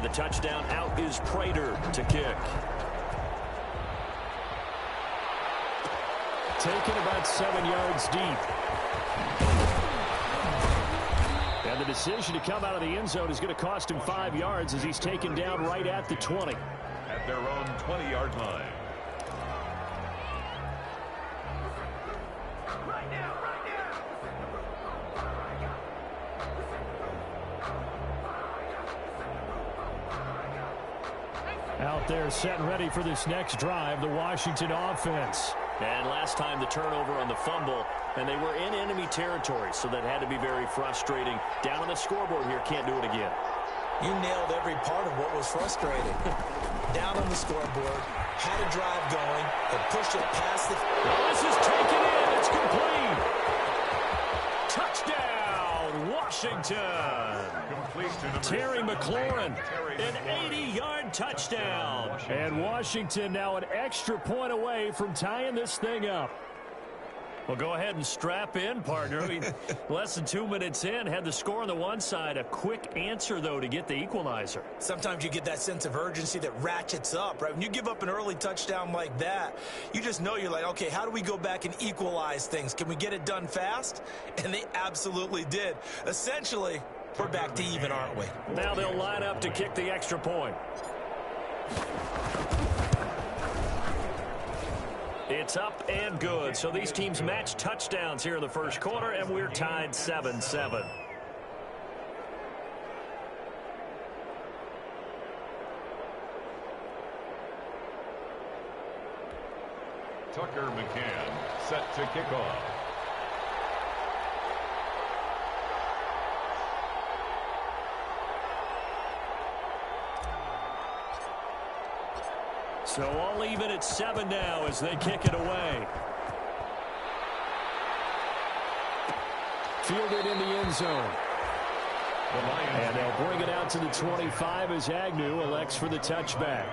the touchdown out is Prater to kick. Taken about 7 yards deep. And the decision to come out of the end zone is going to cost him 5 yards as he's taken down right at the 20. At their own 20-yard line. Out there set and ready for this next drive, the Washington offense. And last time the turnover on the fumble, and they were in enemy territory, so that had to be very frustrating. Down on the scoreboard here, can't do it again. You nailed every part of what was frustrating. Down on the scoreboard, had a drive going, and pushed it past the... This is taken in. It's complete. Touchdown, Washington. Terry McLaurin, an 80-yard touchdown. And Washington now an extra point away from tying this thing up. Well, go ahead and strap in, partner. I mean, less than 2 minutes in, had the score on the one side. A quick answer, though, to get the equalizer. Sometimes you get that sense of urgency that ratchets up, right? When you give up an early touchdown like that, you just know you're like, okay, how do we go back and equalize things? Can we get it done fast? And they absolutely did. Essentially, we're back to even, aren't we? Now they'll line up to kick the extra point. It's up and good. So these teams match touchdowns here in the first quarter, and we're tied 7-7. Tucker McCann set to kick off. So all even at 7 now as they kick it away. Fielded in the end zone. And they'll bring it out to the 25 as Agnew elects for the touchback.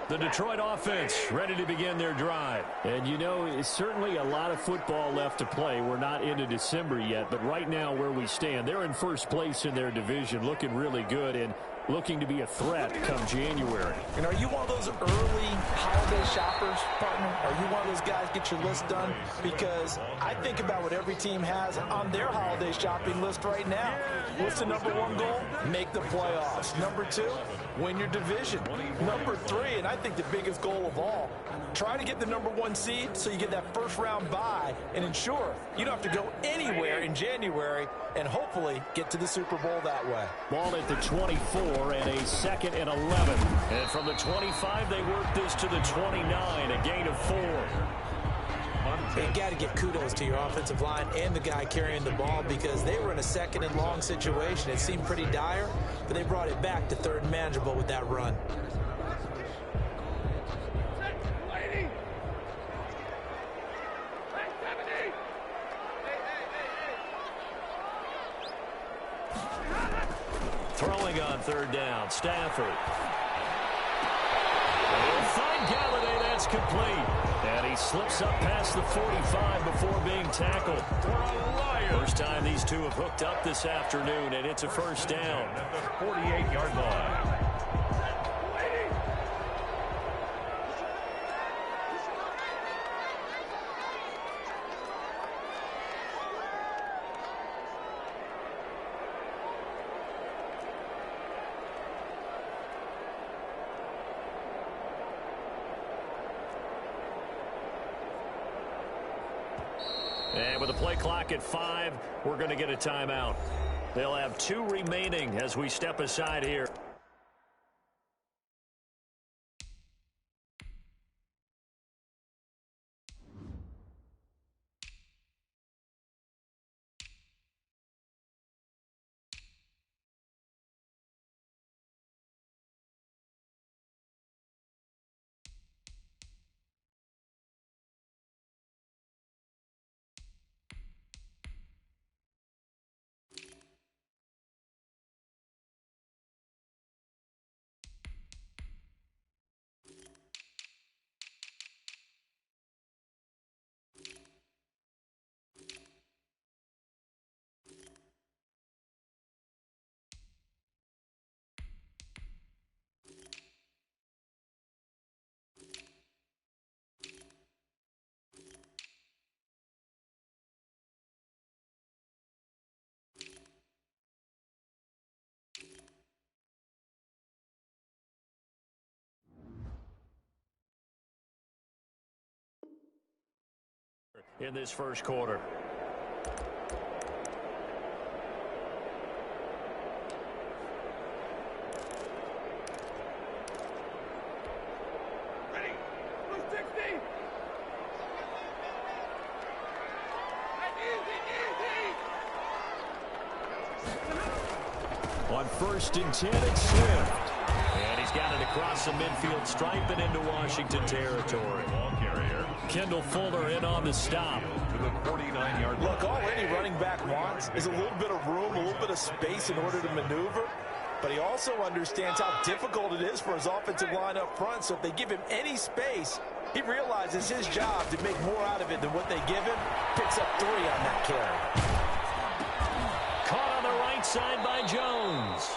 The Detroit offense ready to begin their drive. And, you know, it's certainly a lot of football left to play. We're not into December yet, but right now where we stand, they're in first place in their division, looking really good and looking to be a threat come January. And are you one of those early holiday shoppers, partner? Are you one of those guys get your list done? Because I think about what every team has on their holiday shopping list right now. What's the number one goal? Make the playoffs. Number two, win your division. Number three, and I think the biggest goal of all, try to get the number one seed so you get that first round bye and ensure you don't have to go anywhere in January and hopefully get to the Super Bowl that way. Ball at the 24 and a 2nd and 11. And from the 25, they work this to the 29, a gain of 4. You got to give kudos to your offensive line and the guy carrying the ball because they were in a 2nd and long situation. It seemed pretty dire, but they brought it back to 3rd and manageable with that run. Throwing on 3rd down, Stafford. They'll find Galladay, that's complete. And he slips up past the 45 before being tackled. First time these two have hooked up this afternoon, and it's a first down. At the 48-yard line. And with the play clock at 5, we're going to get a timeout. They'll have 2 remaining as we step aside here. in this first quarter. On 1st and 10, it's Swift. And he's got it across the midfield stripe and into Washington territory. Ball carrier. Kendall Fuller in on the stop. To the 49-yard line. Look, all any running back wants is a little bit of room, a little bit of space in order to maneuver. But he also understands how difficult it is for his offensive line up front. So if they give him any space, he realizes his job to make more out of it than what they give him. Picks up 3 on that carry. Caught on the right side by Jones.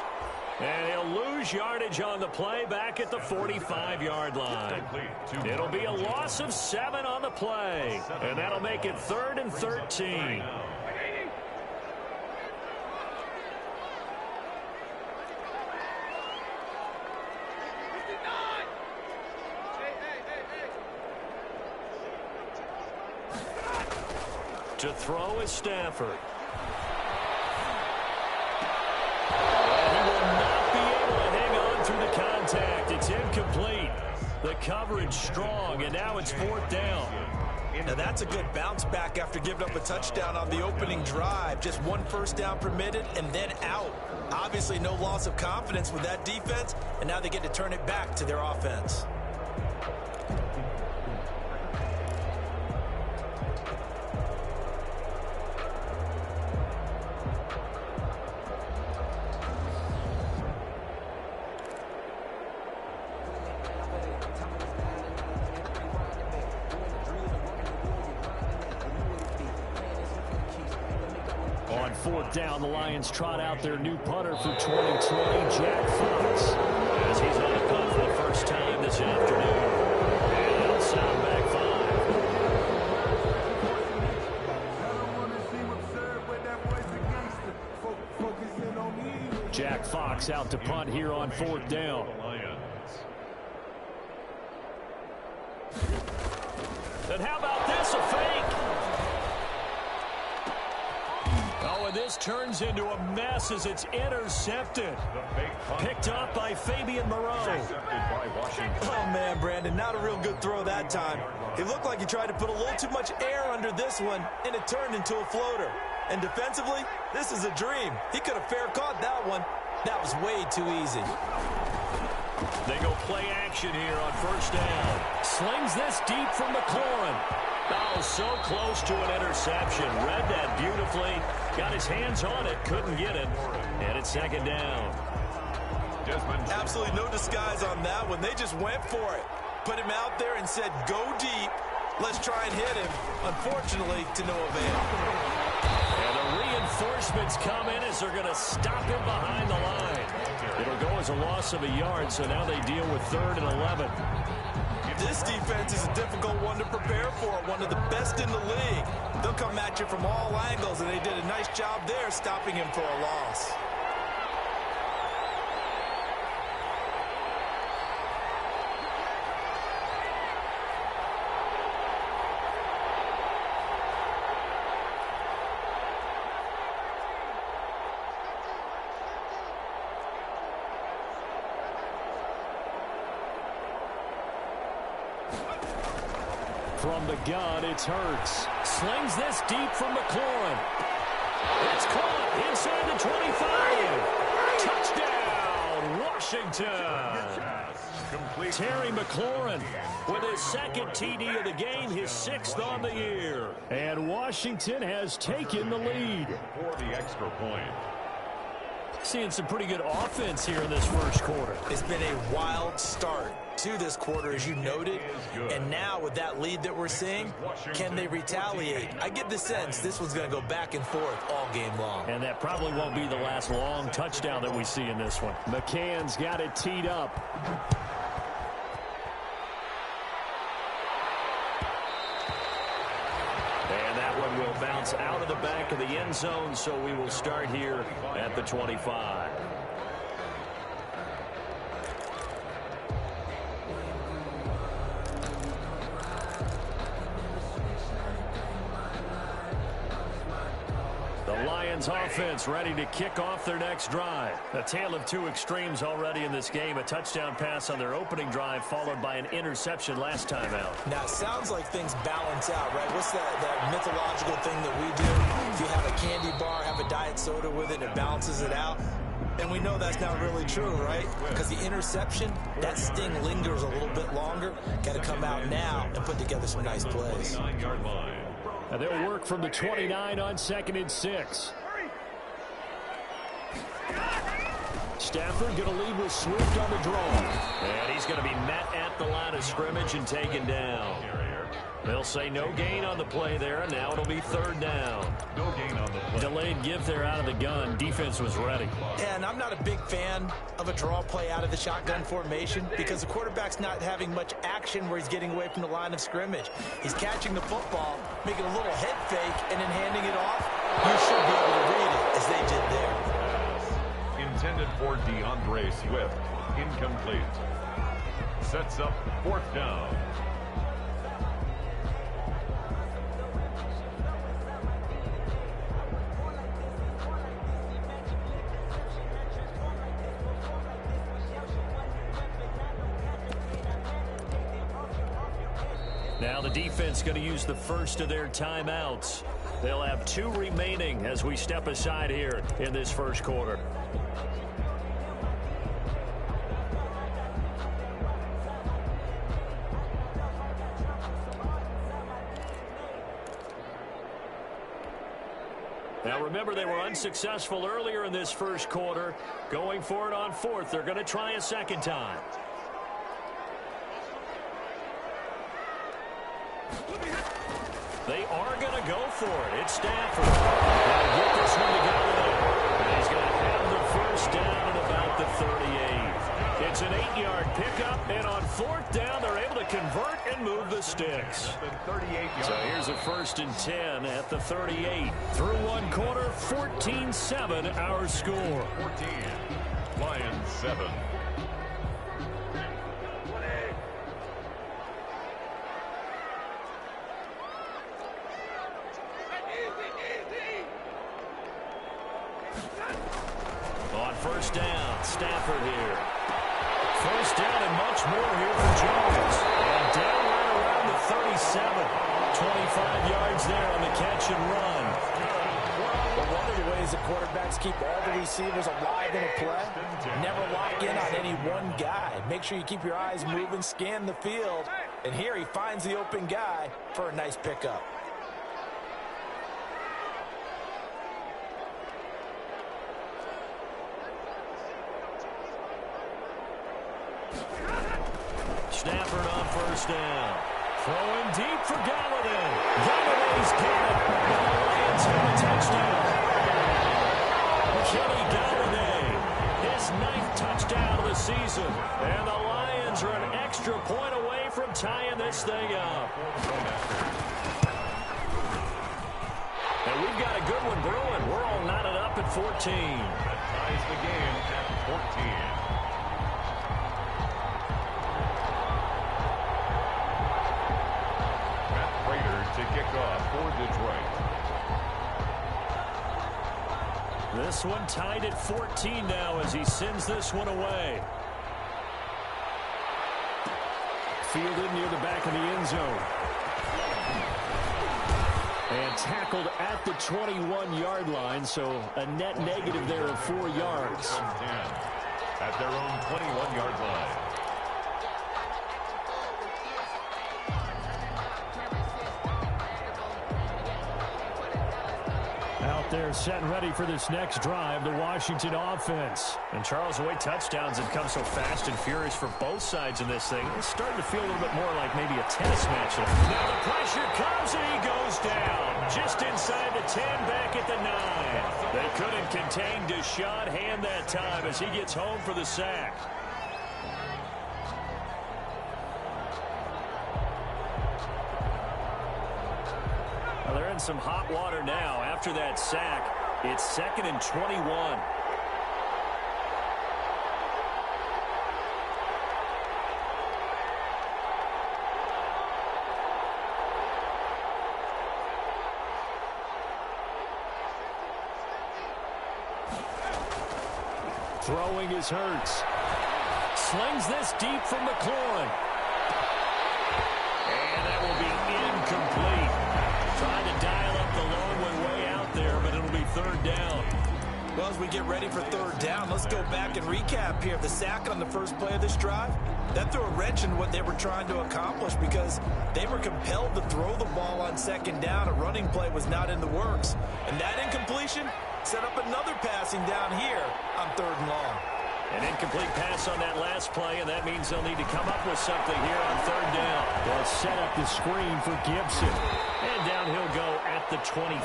And he'll lose yardage on the play back at the 45-yard line. It'll be a loss of 7 on the play. And that'll make it 3rd and 13. To throw is Stafford. Through the contact, it's incomplete. The coverage strong, and now it's 4th down. Now that's a good bounce back after giving up a touchdown on the opening drive. Just 1 first down permitted and then out. Obviously no loss of confidence with that defense, and now they get to turn it back to their offense. On 4th down, the Lions trot out their new punter for 2020, Jack Fox. As he's on a punt for the first time this afternoon. And it'll sound back 5. Jack Fox out to punt here on 4th down. And how about this, a fake? Oh, and this turns into a mess as it's intercepted. Picked up by Fabian Moreau. Oh, man, Brandon, not a real good throw that time. It looked like he tried to put a little too much air under this one, and it turned into a floater. And defensively, this is a dream. He could have fair caught that one. That was way too easy. They go play action here on 1st down. Slings this deep from McLaurin. Oh, so close to an interception. Read that beautifully. Got his hands on it. Couldn't get it. And it's 2nd down. Absolutely no disguise on that one. They just went for it. Put him out there and said, go deep. Let's try and hit him. Unfortunately, to no avail. And the reinforcements come in as they're going to stop him behind the line. It'll go as a loss of a yard, so now they deal with 3rd and 11. This defense is a difficult one to prepare for, one of the best in the league. They'll come at you from all angles, and they did a nice job there stopping him for a loss. From the gun, it's Hurts. Slings this deep from McLaurin. It's caught inside the 25. Touchdown, Washington. Terry McLaurin with his 2nd TD of the game, his 6th on the year. And Washington has taken the lead. For the extra point. Seeing some pretty good offense here in this first quarter. It's been a wild start to this quarter, as you noted. And now with that lead that we're seeing, can they retaliate? I get the sense this one's going to go back and forth all game long. And that probably won't be the last long touchdown that we see in this one. McCann's got it teed up. And that one will bounce out of the back of the end zone, so we will start here at the 25. The Lions offense ready to kick off their next drive. A tale of two extremes already in this game. A touchdown pass on their opening drive followed by an interception last time out. Now, it sounds like things balance out, right? What's that mythological thing that we do? If you have a candy bar, have a diet soda with it, it balances it out. And we know that's not really true, right? Because the interception, that sting lingers a little bit longer. Got to come out now and put together some nice plays. And they'll work from the 29 on 2nd and 6. Stafford going to lead with Swift on the draw. And he's going to be met at the line of scrimmage and taken down. They'll say no gain on the play there, and now it'll be 3rd down. No gain on the play. Delayed give there out of the gun. Defense was ready. And I'm not a big fan of a draw play out of the shotgun formation because the quarterback's not having much action where he's getting away from the line of scrimmage. He's catching the football, making a little head fake, and then handing it off. You should be able to read it as they did there. Intended for DeAndre Swift. Incomplete. Sets up 4th down. Now the defense going to use the first of their timeouts. They'll have 2 remaining as we step aside here in this first quarter. Now remember, they were unsuccessful earlier in this first quarter. Going for it on 4th. They're going to try a second time. They are going to go for it. It's Stafford. They'll get this one to Galloway. And he's going to have the first down at about the 38. It's an 8-yard pickup, and on 4th down, they're able to convert and move the sticks. So here's a 1st and 10 at the 38. Through one quarter, 14-7 our score. 14. Lions 7. On 1st down, Stafford here. 1st down and much more here for Jones. And down right around the 37. 25 yards there on the catch and run. But one of the ways the quarterbacks keep all the receivers alive in a play, never lock in on any one guy. Make sure you keep your eyes moving, scan the field. And here he finds the open guy for a nice pickup. Stafford on 1st down. Throwing deep for Galladay. Galladay's got it. And the Lions have a touchdown. Kenny Galladay, his 9th touchdown of the season. And the Lions are an extra point away from tying this thing up. And we've got a good one brewing. We're all knotted up at 14. That ties the game at 14. To kick off for Detroit. This one tied at 14 now as he sends this one away. Fielded near the back of the end zone. And tackled at the 21-yard line, so a net negative there of 4 yards. At their own 21-yard line. Out there set and ready for this next drive, the Washington offense. And Charles, the way touchdowns have come so fast and furious for both sides in this thing, it's starting to feel a little bit more like maybe a tennis match. Now the pressure comes and he goes down. Just inside the 10, back at the 9. They couldn't contain Deshaun Hand that time as he gets home for the sack. Well, they're in some hot water now. After that sack, it's 2nd and 21. Throwing is Hurts. Slings this deep from McLaurin. And that will be incomplete. Trying to dial up the long way out there, but it'll be third down. Well, as we get ready for third down, let's go back and recap here. The sack on the first play of this drive, that threw a wrench in what they were trying to accomplish because they were compelled to throw the ball on second down. A running play was not in the works. And that incompletion set up another passing down here on third and long. An incomplete pass on that last play, and that means they'll need to come up with something here on third down. They'll set up the screen for Gibson. And down he'll go at the 25.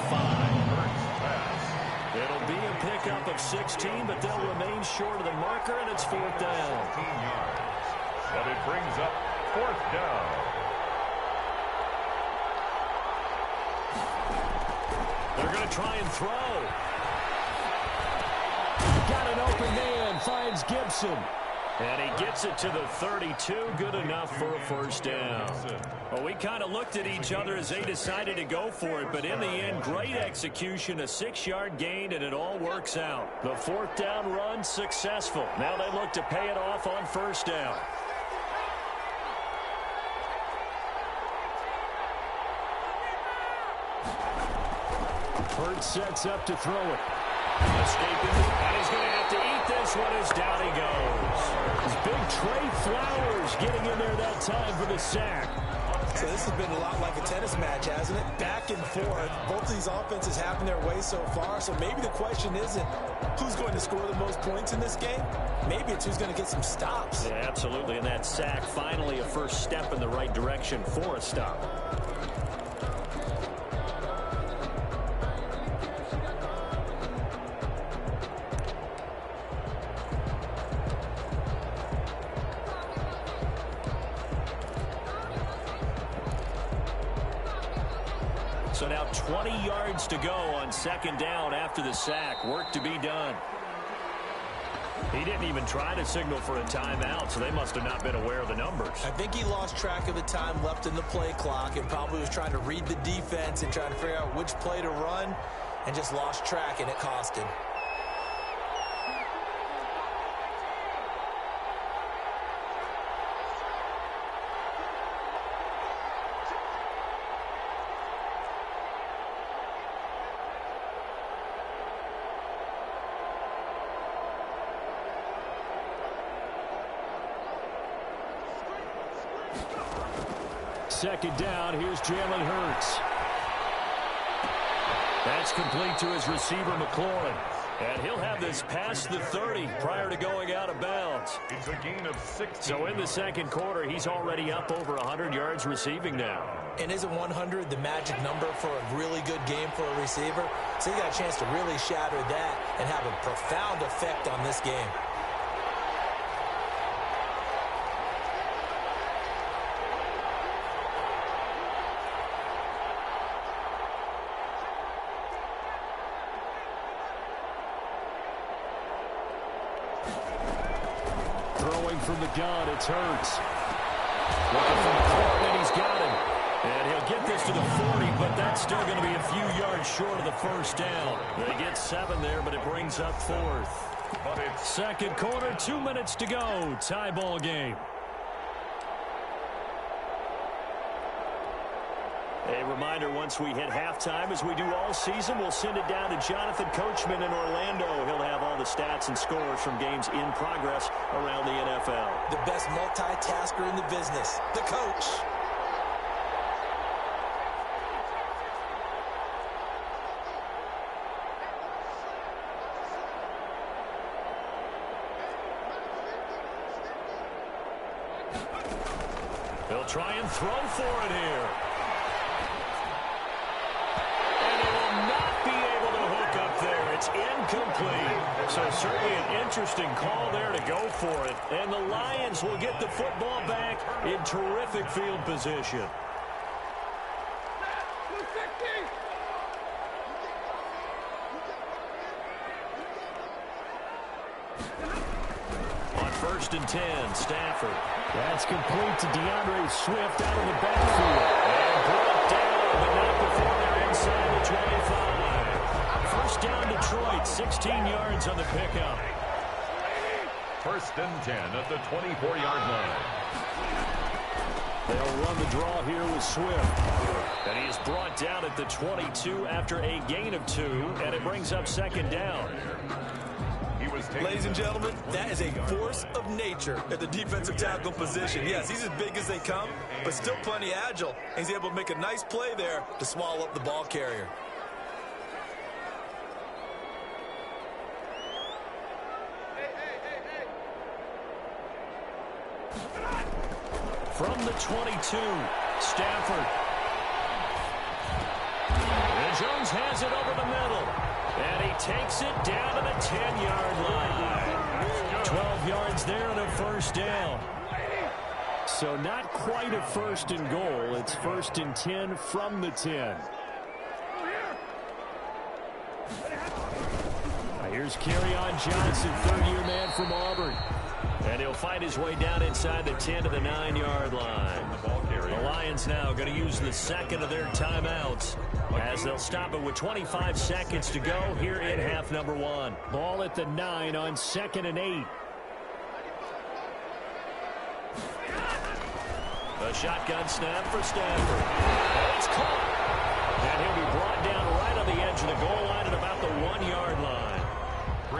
It'll be a pickup of 16, but they'll remain short of the marker, and it's fourth down. 15 yards. But it brings up fourth down. They're going to try and throw. Got an open man, finds Gibson. And he gets it to the 32, good enough for a first down. Well, we kind of looked at each other as they decided to go for it, but in the end, great execution, a 6-yard gain, and it all works out. The fourth down run successful. Now they look to pay it off on first down. Hurts sets up to throw it. Escaping, and he's going to have to eat this one as down he goes. It's big Trey Flowers getting in there that time for the sack. So this has been a lot like a tennis match, hasn't it? Back and forth. Both of these offenses having their way so far. So maybe the question isn't who's going to score the most points in this game. Maybe it's who's going to get some stops. Yeah, absolutely. And that sack, finally a first step in the right direction for a stop. So now 20 yards to go on second down after the sack. Work to be done. He didn't even try to signal for a timeout, so they must have not been aware of the numbers. I think he lost track of the time left in the play clock and probably was trying to read the defense and trying to figure out which play to run and just lost track, and it cost him. Second down, here's Jalen Hurts. That's complete to his receiver, McLaurin. And he'll have this past the 30 prior to going out of bounds. It's a gain of 16. So in the second quarter, he's already up over 100 yards receiving now. And isn't 100 the magic number for a really good game for a receiver? So he got a chance to really shatter that and have a profound effect on this game. From the gun, it's Hurts. Looking for McLaurin, and he's got him. And he'll get this to the 40, but that's still going to be a few yards short of the first down. They get 7 there, but it brings up fourth. Second quarter, 2 minutes to go. Tie ball game. A reminder, once we hit halftime, as we do all season, we'll send it down to Jonathan Coachman in Orlando. He'll have all the stats and scores from games in progress around the NFL. The best multitasker in the business, the coach. They'll try and throw for it here. It's incomplete. So certainly an interesting call there to go for it. And the Lions will get the football back in terrific field position. On 1st and 10, Stafford. That's complete to DeAndre Swift out of the backfield. And brought down, but not before they're inside the 25. First down Detroit, 16 yards on the pickup. First and 10 at the 24-yard line. They'll run the draw here with Swift. And he is brought down at the 22 after a gain of 2, and it brings up second down. Ladies and gentlemen, that is a force of nature at the defensive tackle position. Yes, he's as big as they come, but still plenty agile. He's able to make a nice play there to swallow up the ball carrier. From the 22, Stafford. And Jones has it over the middle. And he takes it down to the 10-yard line. 12 yards there and a first down. So not quite a first and goal. It's first and 10 from the 10. Here's Kerryon Johnson, third-year man from Auburn. And he'll find his way down inside the 10 to the 9-yard line. The Lions now going to use the second of their timeouts as they'll stop it with 25 seconds to go here in half number 1. Ball at the 9 on 2nd and 8. The shotgun snap for Stafford. And it's caught. And he'll be brought down right on the edge of the goal line at about the 1-yard line.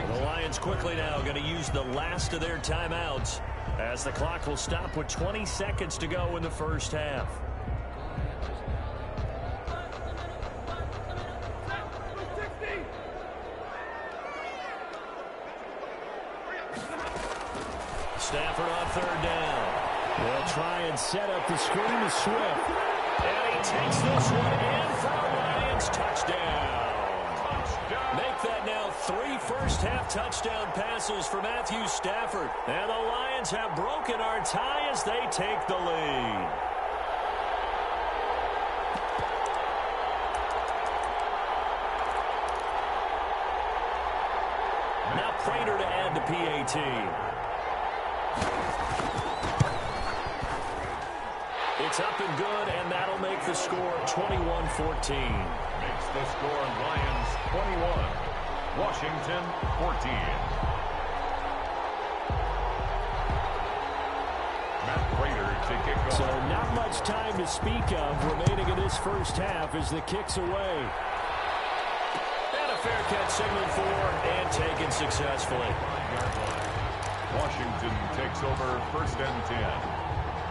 The Lions quickly now going to use the last of their timeouts as the clock will stop with 20 seconds to go in the first half. Stafford on third down. They'll try and set up the screen to Swift. And he takes this one in for a Lions touchdown. Make that now 3 first-half touchdown passes for Matthew Stafford. And the Lions have broken our tie as they take the lead. Now Prater to add the PAT. It's up and good, and that'll make the score 21-14. Makes the score Lions 21, Washington 14. Matt Prater to kick off. So not much time to speak of remaining in this first half as the kick's away. And a fair catch signaled for and taken successfully. Washington takes over first and 10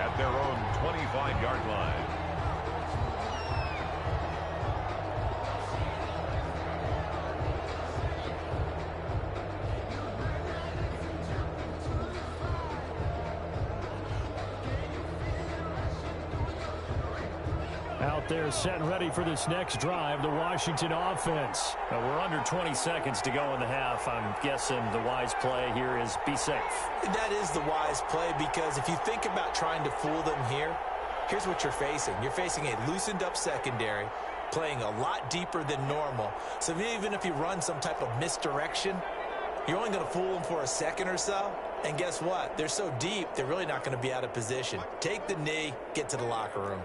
at their own 25-yard line. Out there set and ready for this next drive, the Washington offense. Now we're under 20 seconds to go in the half. I'm guessing the wise play here is be safe. That is the wise play, because if you think about trying to fool them here, here's what you're facing. You're facing a loosened up secondary, playing a lot deeper than normal. So even if you run some type of misdirection, you're only going to fool them for a second or so. And guess what? They're so deep, they're really not going to be out of position. Take the knee, get to the locker room.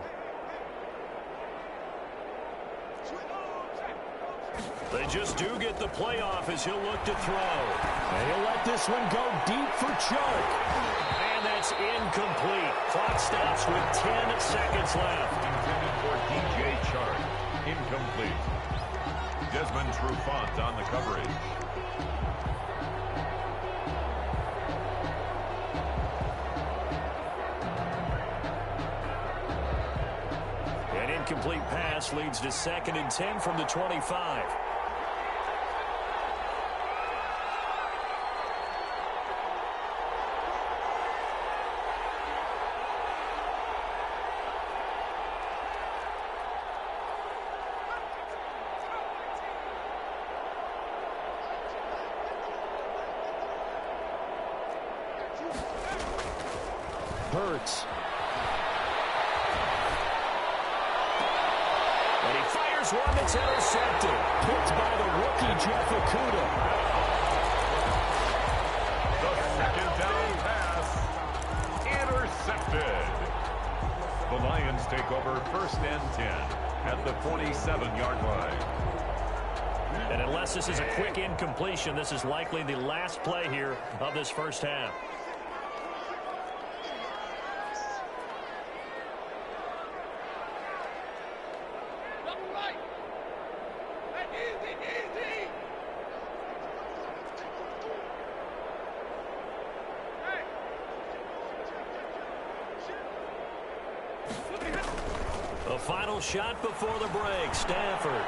They just do get the playoff as he'll look to throw. And he'll let this one go deep for Chark. And that's incomplete. Clock stops with 10 seconds left. Intended for DJ Chark. Incomplete. Desmond Trufant on the coverage. An incomplete pass leads to 2nd and 10 from the 25. Hurts. And he fires one that's intercepted. Picked by the rookie, Jeff Okudah. The second down pass. Intercepted. The Lions take over first and 10 at the 47-yard line. And in less Unless this is a quick incompletion, this is likely the last play here of this first half. The final shot before the break, Stafford.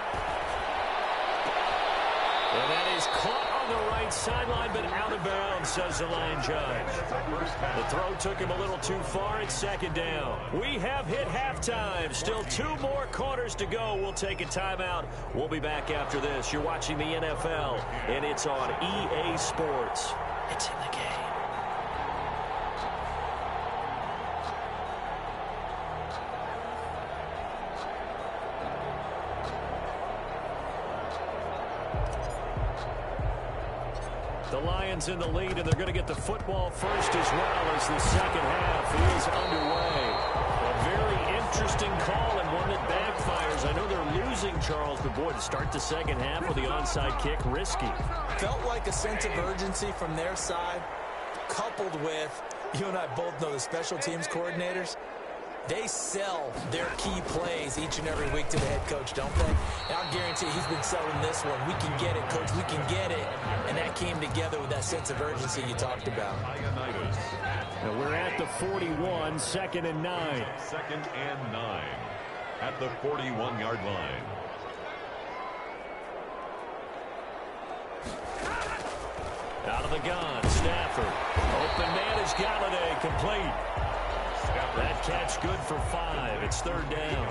And that is caught on the right sideline, but out of bounds, says the line judge. The throw took him a little too far. It's second down. We have hit halftime. Still 2 more quarters to go. We'll take a timeout. We'll be back after this. You're watching the NFL, and it's on EA Sports. It's in the game. The Lions in the lead, and they're going to get the football first as well as the second half is underway. A very interesting call and one that backfires. I know they're losing, Charles, but boy, to start the second half with the onside kick, risky. Felt like a sense of urgency from their side, coupled with, you and I both know the special teams coordinators, they sell their key plays each and every week to the head coach, don't they? And I'll guarantee he's been selling this one. We can get it, coach. We can get it. And that came together with that sense of urgency you talked about. And we're at the 41, 2nd and 9. 2nd and 9 at the 41-yard line. Out of the gun, Stafford. Open man is Galladay, complete. That catch good for 5. It's 3rd down.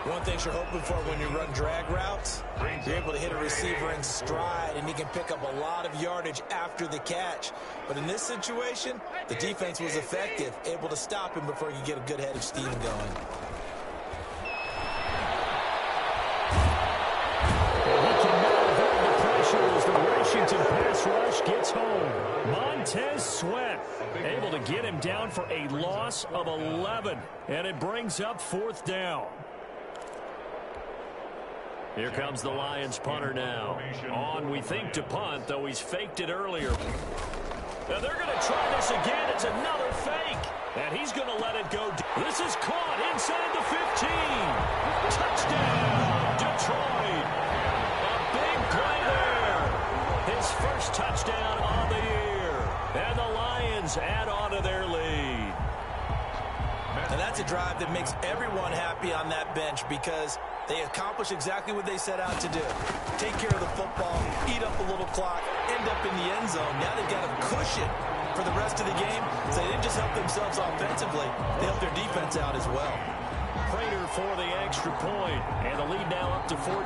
One thing you're hoping for when you run drag routes, you're able to hit a receiver in stride, and he can pick up a lot of yardage after the catch. But in this situation, the defense was effective, able to stop him before you get a good head of steam going. As the Washington pass rush gets home. Montez Sweat able to get him down for a loss of 11. And it brings up 4th down. Here comes the Lions punter now. On, we think, to punt, though he's faked it earlier. Now they're going to try this again. It's another fake. And he's going to let it go. This is caught inside the 15. Touchdown, Detroit. A big play there. His first touchdown on the year. And the Lions add on to their lead. And that's a drive that makes everyone happy on that bench because they accomplish exactly what they set out to do. Take care of the football, eat up a little clock, end up in the end zone. Now they've got a cushion for the rest of the game. So they didn't just help themselves offensively, they helped their defense out as well. Prater for the extra point, and the lead now up to 14.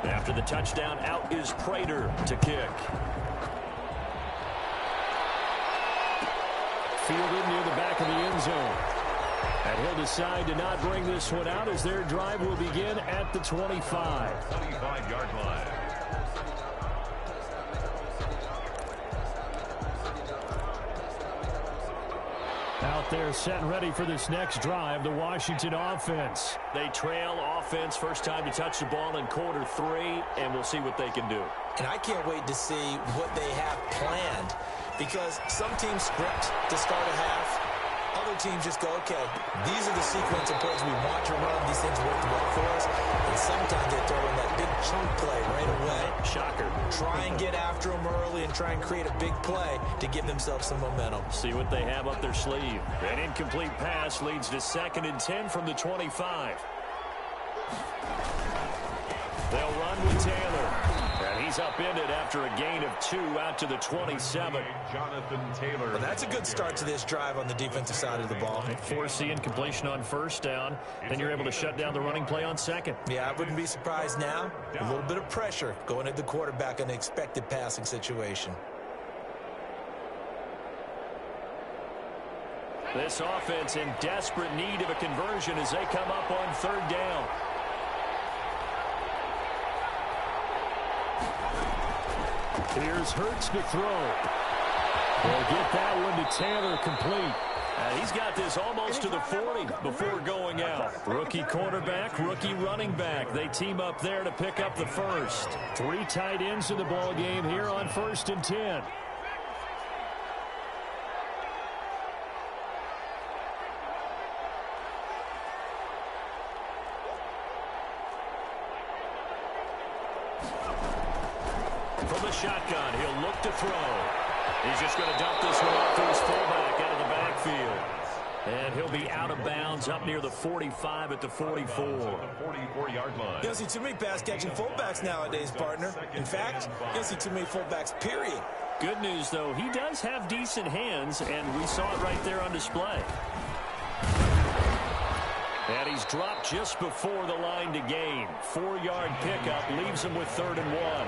After the touchdown, out is Prater to kick. Fielded near the back of the end zone. And he'll decide to not bring this one out as their drive will begin at the 25. 25-yard line. Out there set and ready for this next drive, the Washington offense. They trail offense, first time to touch the ball in quarter 3, and we'll see what they can do. And I can't wait to see what they have planned because some teams script to start a half. Other teams just go, okay, these are the sequence of plays we want to run. These things work well for us. And sometimes they throw in that big chunk play right away. Shocker. Try and get after them early and try and create a big play to give themselves some momentum. See what they have up their sleeve. An incomplete pass leads to 2nd and 10 from the 25. They'll run with Taylor. And he's upended after a gain of 2 out to the 27. Jonathan Taylor. Well, that's a good start to this drive on the defensive side of the ball. Force the incompletion on first down. Then you're able to shut down the running play on 2nd. Yeah, I wouldn't be surprised now. A little bit of pressure going at the quarterback in an expected passing situation. This offense in desperate need of a conversion as they come up on third down. Here's Hurts to throw. They'll get that one to Taylor complete. He's got this almost to the 40 before going out. Rookie quarterback, rookie running back. They team up there to pick up the first. 3 tight ends in the ball game here on 1st and 10. From the shotgun, he'll look to throw. He's just going to dump this one off to his fullback out of the backfield. And he'll be out of bounds up near the 45 at the 44. 44-yard line. You don't see too many pass-catching fullbacks nowadays, partner. In fact, you don't see too many fullbacks, period. Good news, though, he does have decent hands, and we saw it right there on display. And he's dropped just before the line to gain. 4-yard pickup leaves him with 3rd and 1.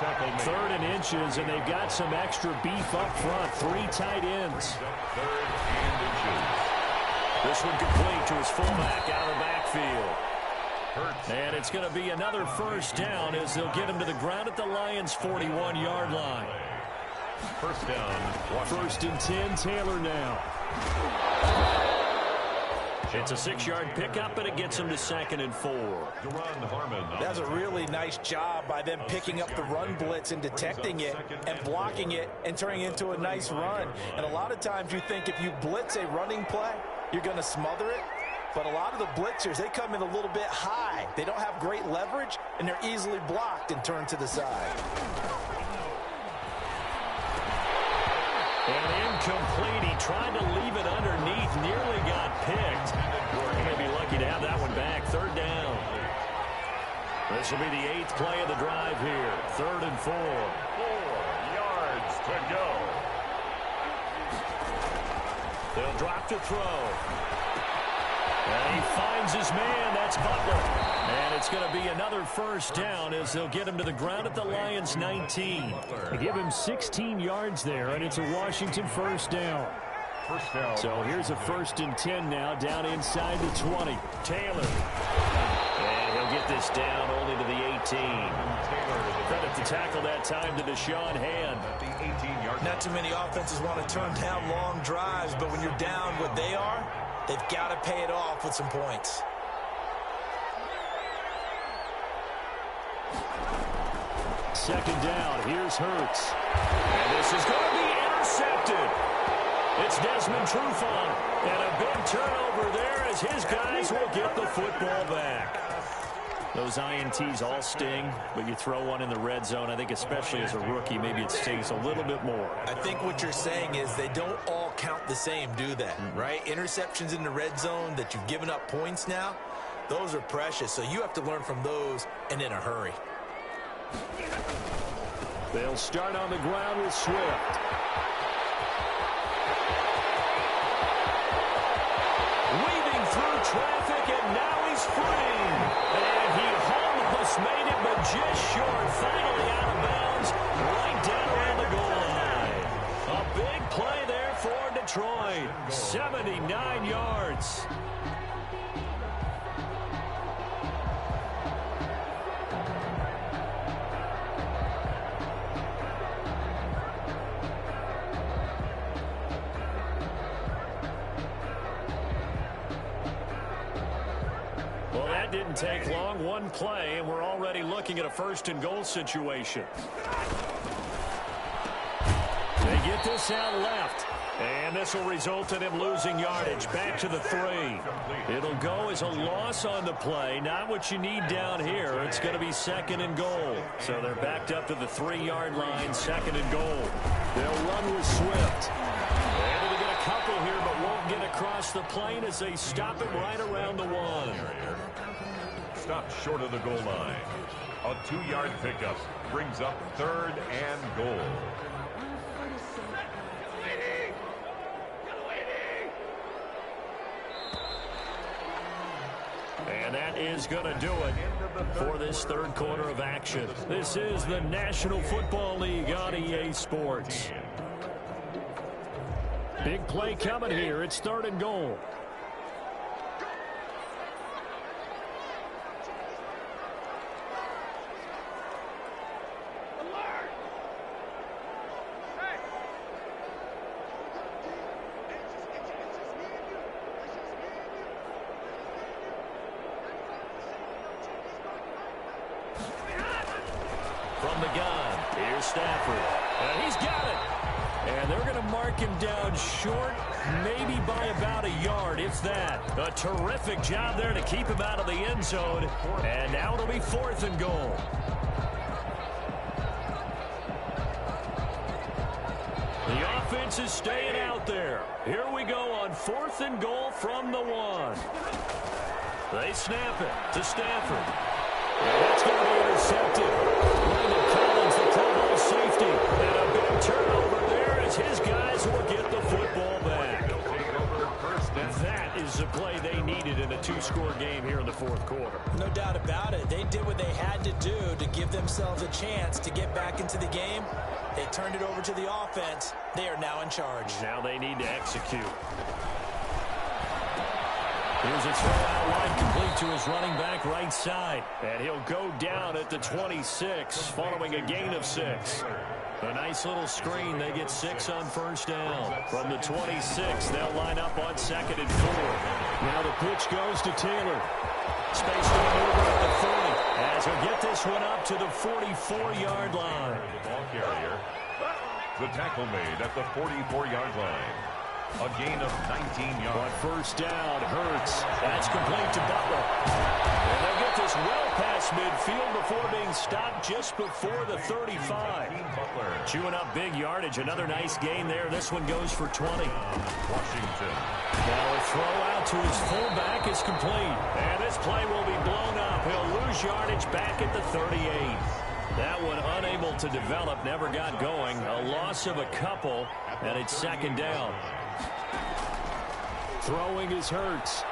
3rd and inches, and they've got some extra beef up front. 3 tight ends. 3rd and inches. This one complete to his fullback out of the backfield. And it's going to be another first down as they'll get him to the ground at the Lions' 41-yard line. First down. 1st and 10, Taylor now. It's a 6-yard pickup, and it gets him to 2nd and 4. That's a really nice job by them picking up the run blitz and detecting it and blocking it and turning it into a nice run. And a lot of times you think if you blitz a running play, you're going to smother it. But a lot of the blitzers, they come in a little bit high. They don't have great leverage, and they're easily blocked and turned to the side. And incomplete. He tried to leave it underneath, nearly got picked. He's going to be lucky to have that one back. 3rd down. This will be the 8th play of the drive here. 3rd and 4. 4 yards to go. They'll drop to throw. And he finds his man. That's Butler. And it's going to be another first down as they'll get him to the ground at the Lions' 19. They give him 16 yards there, and it's a Washington first down. First down. So here's a 1st and 10 now, down inside the 20. Taylor. And he'll get this down only to the 18. Credit to tackle that time to Deshaun Hand. The 18-yard. Not too many offenses want to turn down long drives, but when you're down what they are, they've got to pay it off with some points. Second down, here's Hurts. And this is going to be intercepted. It's Desmond Trufant. And a big turnover there as his guys will get the football back. Those INTs all sting, but you throw one in the red zone, I think especially as a rookie, maybe it stings a little bit more. I think what you're saying is they don't all count the same, do they? Right? Interceptions in the red zone that you've given up points now, those are precious. So you have to learn from those and in a hurry. They'll start on the ground with Swift. Weaving through traffic, and now he's free. And he almost made it, but just short. Finally out of bounds, right down around the goal line. A big play there for Detroit. 79 yards. Well, that didn't take long. One play, and we're already looking at a 1st and goal situation. They get this out left. And this will result in him losing yardage back to the 3. It'll go as a loss on the play. Not what you need down here. It's going to be 2nd and goal. So they're backed up to the 3-yard line, 2nd and goal. They'll run with Swift. Able to get a couple here, but won't get across the plane as they stop him right around the 1. Stopped short of the goal line. A 2-yard pickup brings up 3rd and goal. And that is going to do it for this 3rd quarter of action. This is the National Football League on EA Sports. Big play coming here. It's 3rd and goal. From the gun, here's Stafford. And he's got it. And they're going to mark him down short, maybe by about a yard, if that. A terrific job there to keep him out of the end zone. And now it'll be 4th and goal. The offense is staying out there. Here we go on 4th and goal from the 1. They snap it to Stafford. And that's going to be intercepted. Brandon Collins, the Pro Bowl safety. And a big turnover there as his guys will get the football back. That is the play they needed in a 2-score game here in the 4th quarter. No doubt about it. They did what they had to do to give themselves a chance to get back into the game. They turned it over to the offense. They are now in charge. Now they need to execute. Here's a throw out wide, complete to his running back right side. And he'll go down at the 26 following a gain of 6. A nice little screen. They get 6 on 1st down. From the 26, they'll line up on 2nd and 4. Now the pitch goes to Taylor. Space to maneuver at the 30 as he'll get this one up to the 44-yard line. The ball carrier. The tackle made at the 44-yard line. A gain of 19 yards. But 1st down, Hurts. That's complete to Butler. And they'll get this well past midfield before being stopped just before the 35. Chewing up big yardage. Another nice gain there. This one goes for 20. Washington. Now a throw out to his fullback is complete. And this play will be blown up. He'll lose yardage back at the 38. That one unable to develop, never got going. A loss of a couple, and it's 2nd down. Throwing is Hurts.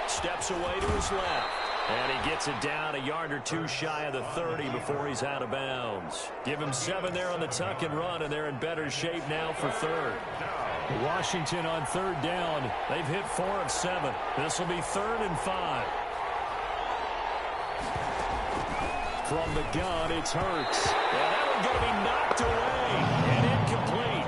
Steps away to his left. And he gets it down a yard or 2 shy of the 30 before he's out of bounds. Give him 7 there on the tuck and run, and they're in better shape now for 3rd. Washington on 3rd down. They've hit 4 of 7. This will be 3rd and 5. From the gun, it's Hurts. And that one's going to be knocked away and incomplete.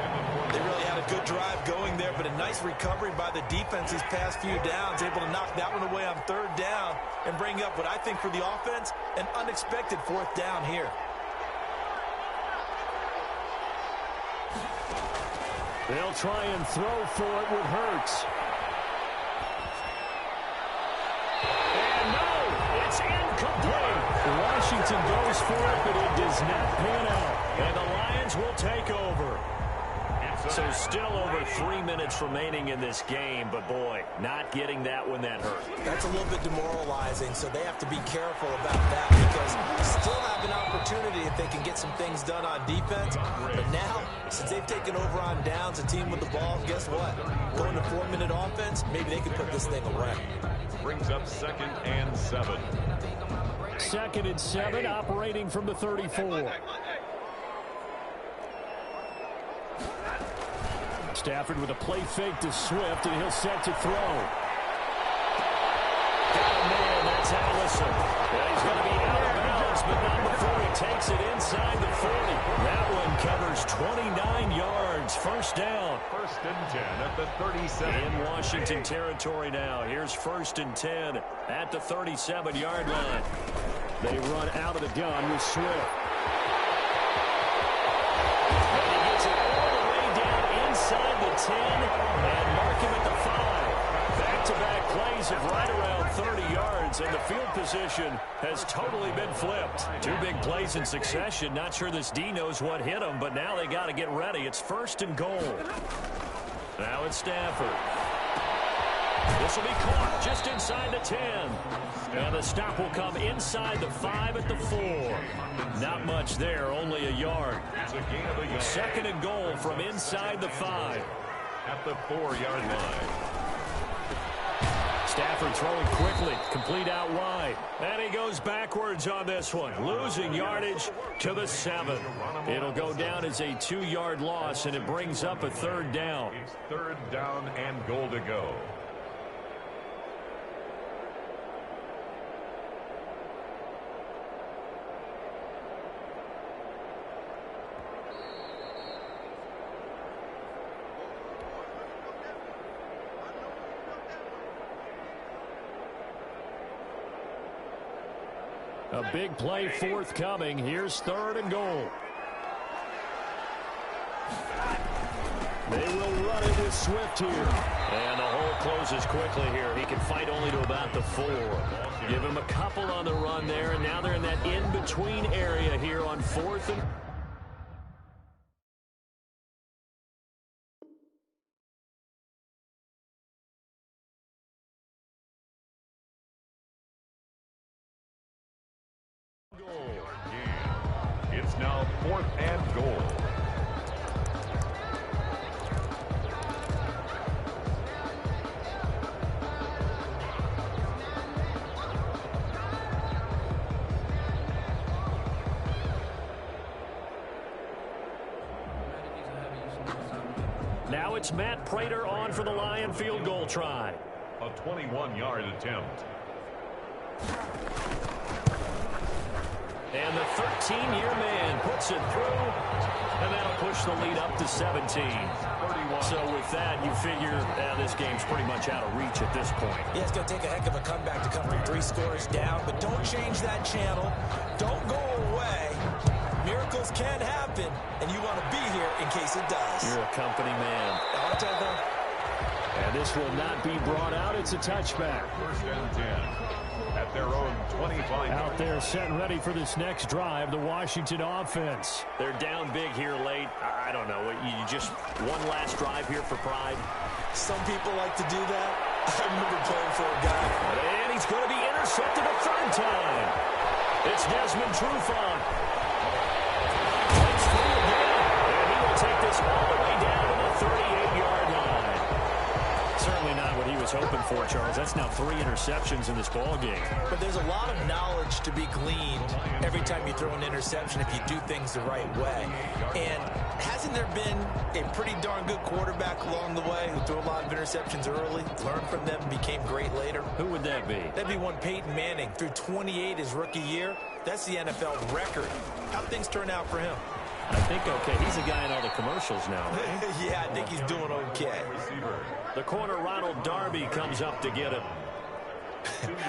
They really had a good drive going there, but a nice recovery by the defense these past few downs, able to knock that one away on 3rd down and bring up what I think for the offense, an unexpected 4th down here. They'll try and throw for it with Hurts. And no, it's incomplete. Washington goes for it, but it does not pan out. And the Lions will take over. So still over 3 minutes remaining in this game, but boy, not getting that one that hurt. That's a little bit demoralizing, so they have to be careful about that because they still have an opportunity if they can get some things done on defense. But now, since they've taken over on downs, a team with the ball, guess what? Going to 4-minute offense, maybe they can put this thing away. Brings up 2nd and 7. 2nd and 7, operating from the 34. Stafford with a play fake to Swift, and he'll set to throw. Got a man, that's Allison. Well, he's going to be out of bounds, but not before he takes it inside the 40. That one covers 29 yards. 1st down. 1st and 10 at the 37. In Washington territory now. Here's 1st and 10 at the 37-yard line. They run out of the gun with Swift. And he gets it all the way down inside the 10 and mark him at the 5. Back-to-back plays of right around 30 yards, and the field position has totally been flipped. 2 big plays in succession. Not sure this D knows what hit him, but now they got to get ready. It's 1st and goal. Now it's Stafford. This will be caught just inside the 10. And the stop will come inside the 5 at the 4. Not much there, only a yard. 2nd and goal from inside the 5. At the 4-yard line. Stafford throwing quickly, complete out wide. And he goes backwards on this one, losing yardage to the 7. It'll go down as a 2-yard loss, and it brings up a 3rd down. It's 3rd down and goal to go. A big play forthcoming. Here's 3rd and goal. They will run it with Swift here. And the hole closes quickly here. He can fight only to about the 4. Give him a couple on the run there, and now they're in that in-between area here on 4th and... It's now 4th and goal. Now it's Matt Prater on for the Lion field goal try. A 21-yard attempt. And the 13-year man puts it through, and that'll push the lead up to 17. 31. So with that, you figure this game's pretty much out of reach at this point. Yeah, it's going to take a heck of a comeback to come from 3 scores down, but don't change that channel. Don't go away. Miracles can happen, and you want to be here in case it does. You're a company man. I'll tell you. And this will not be brought out. It's a touchback. 1st and 10. At their own 25. Out there set and ready for this next drive, the Washington offense. They're down big here late. I don't know. You just one last drive here for pride. Some people like to do that. I remember playing for a guy. And he's going to be intercepted a 3rd time. It's Desmond Trufant. It's free again. And he will take this all the way down to the 38-yard line. Certainly not what he was hoping for, Charles. That's now 3 interceptions in this ball game. But there's a lot of knowledge to be gleaned every time you throw an interception if you do things the right way. And hasn't there been a pretty darn good quarterback along the way who threw a lot of interceptions early, learned from them, and became great later? Who would that be? That'd be one Peyton Manning. Threw 28 his rookie year. That's the NFL record. How'd things turn out for him? I think okay. He's a guy in all the commercials now, right? Yeah, I think he's doing okay. The corner, Ronald Darby, comes up to get him.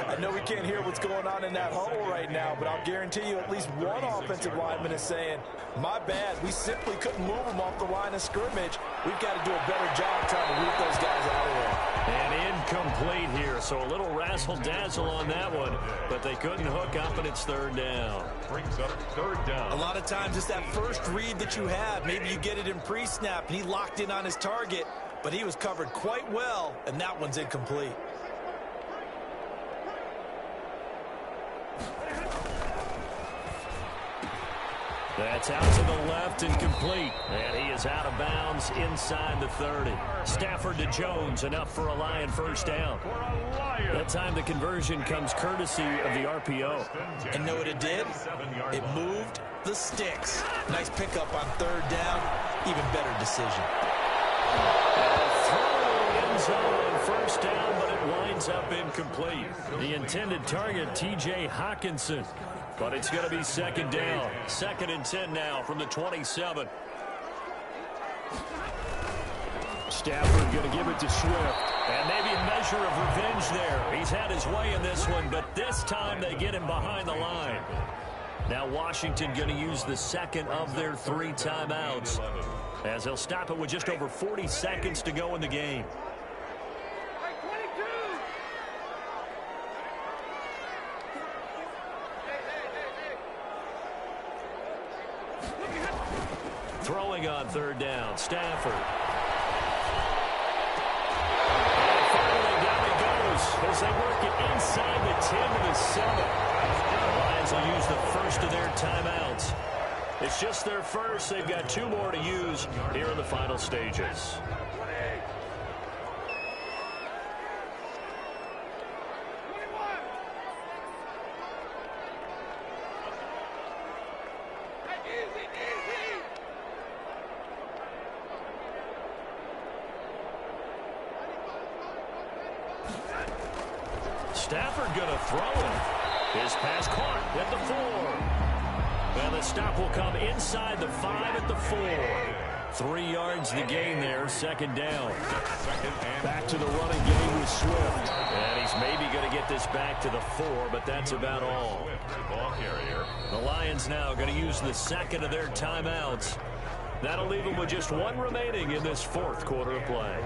I know we can't hear what's going on in that huddle right now, but I'll guarantee you at least one offensive lineman is saying, my bad, we simply couldn't move them off the line of scrimmage. We've got to do a better job trying to root those guys out of there. And incomplete here, so a little razzle-dazzle on that one, but they couldn't hook up, and it's 3rd down. Brings up 3rd down. A lot of times it's that first read that you have. Maybe you get it in pre-snap, and he locked in on his target, but he was covered quite well, and that one's incomplete. That's out to the left and complete. And he is out of bounds inside the 30. Stafford to Jones, enough for a Lion 1st down. That time the conversion comes courtesy of the RPO. And know what it did? It moved the sticks. Nice pickup on 3rd down. Even better decision. End zone on 1st down, but it winds up incomplete. The intended target, T.J. Hawkinson. But it's going to be 2nd down. 2nd and 10 now from the 27. Stafford going to give it to Swift. And maybe a measure of revenge there. He's had his way in this one, but this time they get him behind the line. Now Washington going to use the 2nd of their 3 timeouts, as they'll stop it with just over 40 seconds to go in the game. Throwing on 3rd down, Stafford. And finally down he goes as they work it inside the 10 to the 7. The Lions will use the 1st of their timeouts. It's just their 1st. They've got 2 more to use here in the final stages. Stafford going to throw it. His pass caught at the 4. And the stop will come inside the 5 at the 4. 3 yards the gain there, second down. Back to the running game with Swift. And he's maybe going to get this back to the 4, but that's about all. The Lions now going to use the second of their timeouts. That'll leave them with just 1 remaining in this 4th quarter of play.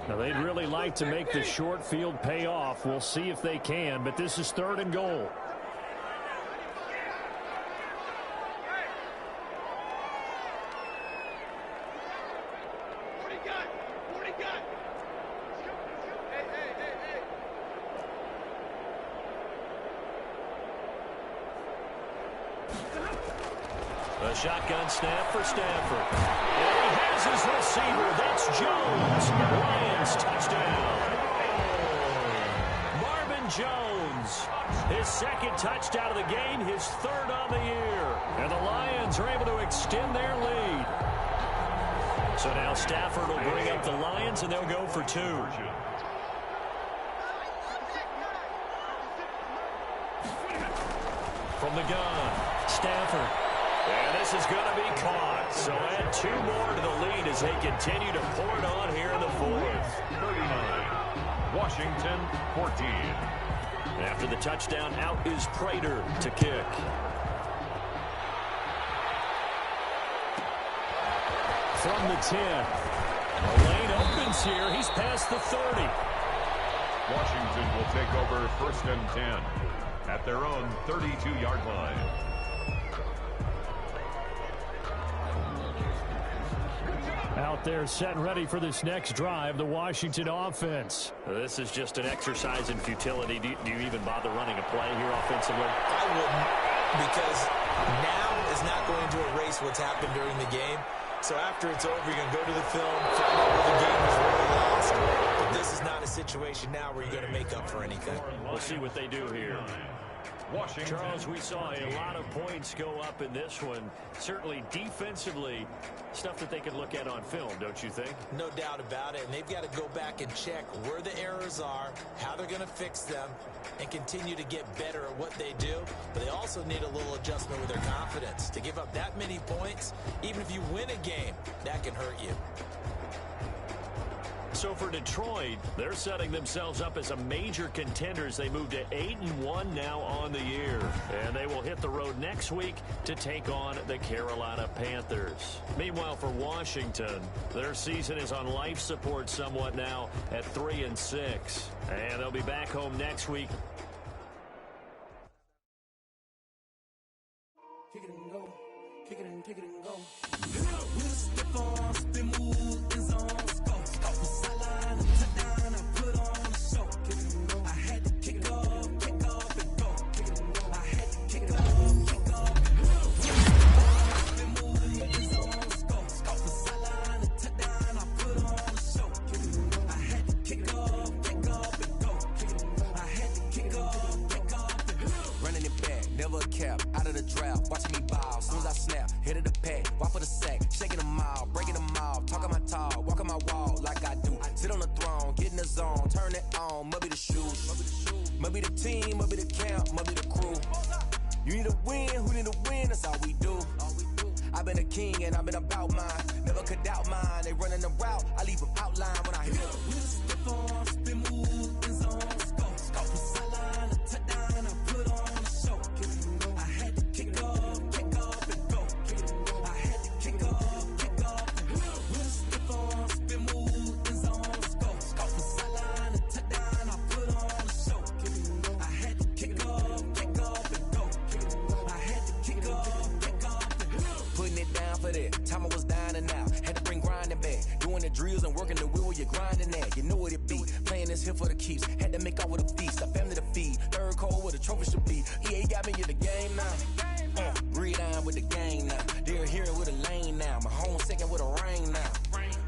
Now, they'd really like to make the short field pay off. We'll see if they can, but this is 3rd and goal. A shotgun snap for Stafford. And he has his receiver. That's Jones. Lions touchdown. Marvin Jones. His 2nd touchdown of the game, his 3rd on the year. And the Lions are able to extend their lead. So now Stafford will bring up the Lions, and they'll go for 2. From the gun, Stafford. And this is going to be caught. So add 2 more to the lead as they continue to pour it on here in the 4th. 39. Washington 14. After the touchdown, out is Prater to kick. From the 10. The lane opens here. He's past the 30. Washington will take over 1st and 10 at their own 32-yard line. Out there set and ready for this next drive, the Washington offense. This is just an exercise in futility. Do you even bother running a play here offensively? I wouldn't, because now is not going to erase what's happened during the game. So after it's over, you're going to go to the film, find out where the game was really lost. But this is not a situation now where you're going to make up for anything. We'll see what they do here. Washington. Charles, we saw a lot of points go up in this one. Certainly defensively, stuff that they can look at on film, don't you think? No doubt about it. And they've got to go back and check where the errors are, how they're going to fix them, and continue to get better at what they do. But they also need a little adjustment with their confidence. To give up that many points, even if you win a game, that can hurt you. So for Detroit, they're setting themselves up as a major contender as they move to 8-1 now on the year. And they will hit the road next week to take on the Carolina Panthers. Meanwhile, for Washington, their season is on life support somewhat now at 3-6. And they'll be back home next week. Kick it and go. Kick it and go. We'll step on, spin, move, in zone. Watching me ball, soon as I snap, hit of the pack, walk for the sack, shaking them all, breaking them all, talking my tall, walking my wall like I do. Sit on the throne, get in the zone, turn it on, maybe the shoes, maybe the team, maybe the camp, maybe the crew. You need a win, who need a win, that's all we do. I've been a king and I've been about mine, never could doubt mine. They running the route, I leave them outline when I hit them. We'll step on, spin, move, in zone, scope from sideline to touchdown, I put on the show. I had to kick off and go. I had to kick off and go. We'll step on, spin, move, in zone, scope from sideline to touchdown, I put on the show. I had to kick off and go. I had to kick off and go. Putting it down for that. Time I was down and out. Had to bring grinding back. Doing the drills and working the wheel where you're grinding at. You know what it be. Playing this here for the keeps. Had to make off with a feast. A family to feed. Third cold where the trophy should be. EA got me in the game now. Breathe down with the gang now. They're here with a lane now. My home second with a rain now.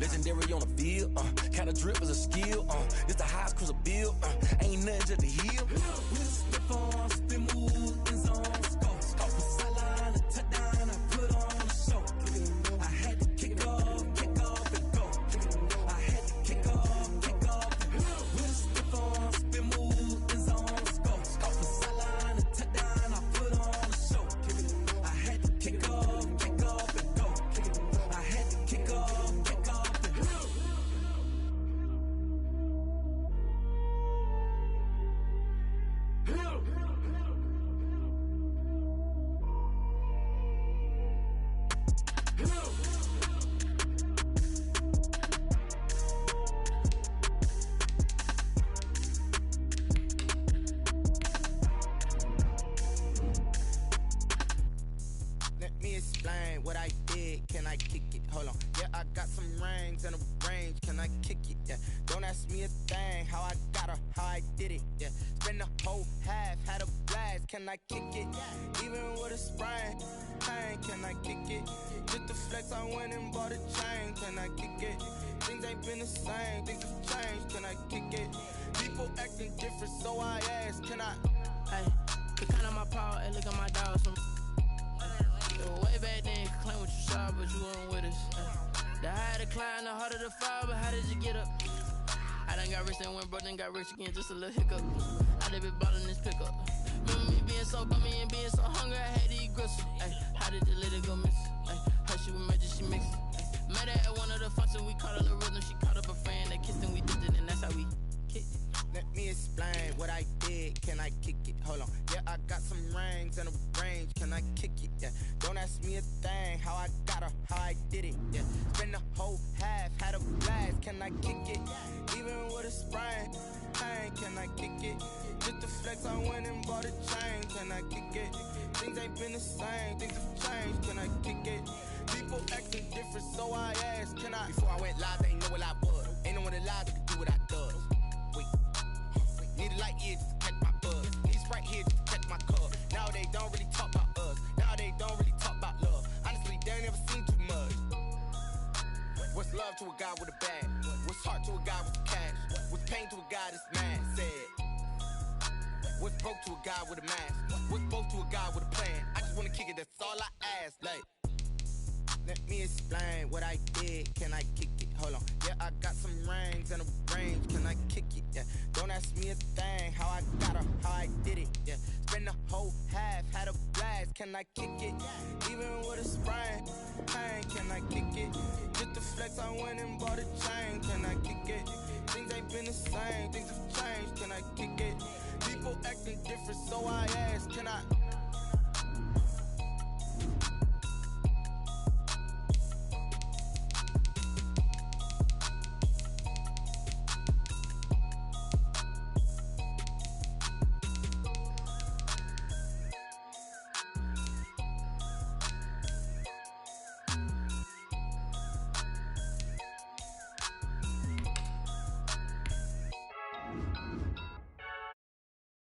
Legendary on the field. Kind of drip is a skill. This the highest cruiser bill. Ain't nothing to the heel. We'll step on, spin, move, in zone, scope from sideline to touchdown, I put on the show. I had to kick off and go. I had to kick off and go. We'll step on, spin, move, can I kick it? Yeah. Don't ask me a thing, how I got her, how I did it. Yeah. Spend the whole half, had a blast, can I kick it? Even with a sprain, pain, can I kick it? Just the flex, I went and bought a chain, can I kick it? Things ain't been the same, things have changed, can I kick it? People acting different, so I ask, can I? Hey, the kind of my power, hey, look at my dog. Some way back then, you could claim what you saw, but you weren't with us. The higher the climb, the harder the fall, but how did you get up? I done got rich and went broke, then got rich again, just a little hiccup. I done been ballin' this pickup. Remember me being so bummy and being so hungry, I had to eat gristle. Ay, how did you let it go miss? Ay, how she was magic, she mixed. Met her at one of the functions, we caught a little rhythm, she caught up a friend, they kissed and we dipped it, and that's how we kicked it. Let me explain what I did, can I kick it? Hold on, yeah, I got some rings and a range, can I kick it? Yeah, don't ask me a thing, how I got her, how I did it. Yeah, spend the whole half, had a blast, can I kick it? Even with a sprain, pain, can I kick it? Just the flex, I went and bought a chain, can I kick it? Things ain't been the same, things have changed, can I kick it? People acting different, so I ask, can I? Before I went live, they ain't know what I was. Ain't no one alive that could do what I does. Wait, need a light here just to catch my buzz. Need Sprite here just to catch my cup. Now they don't really talk about us. Now they don't really talk about love. Honestly, they ain't never seen too much. What's love to a guy with a bag? What's heart to a guy with cash? What's pain to a guy that's mad? Said. What's broke to a guy with a mask? What's both to a guy with a plan? I just wanna kick it, that's all I ask. Like, let me explain what I did, can I kick it? Hold on, yeah, I got some rings and a range, can I kick it? Yeah, don't ask me a thing, how I got her, how I did it. Yeah, spend the whole half, had a blast, can I kick it? Even with a sprain, pain, can I kick it? Just the flex, I went and bought a chain, can I kick it? Things ain't been the same, things have changed, can I kick it? People acting different, so I ask, can I?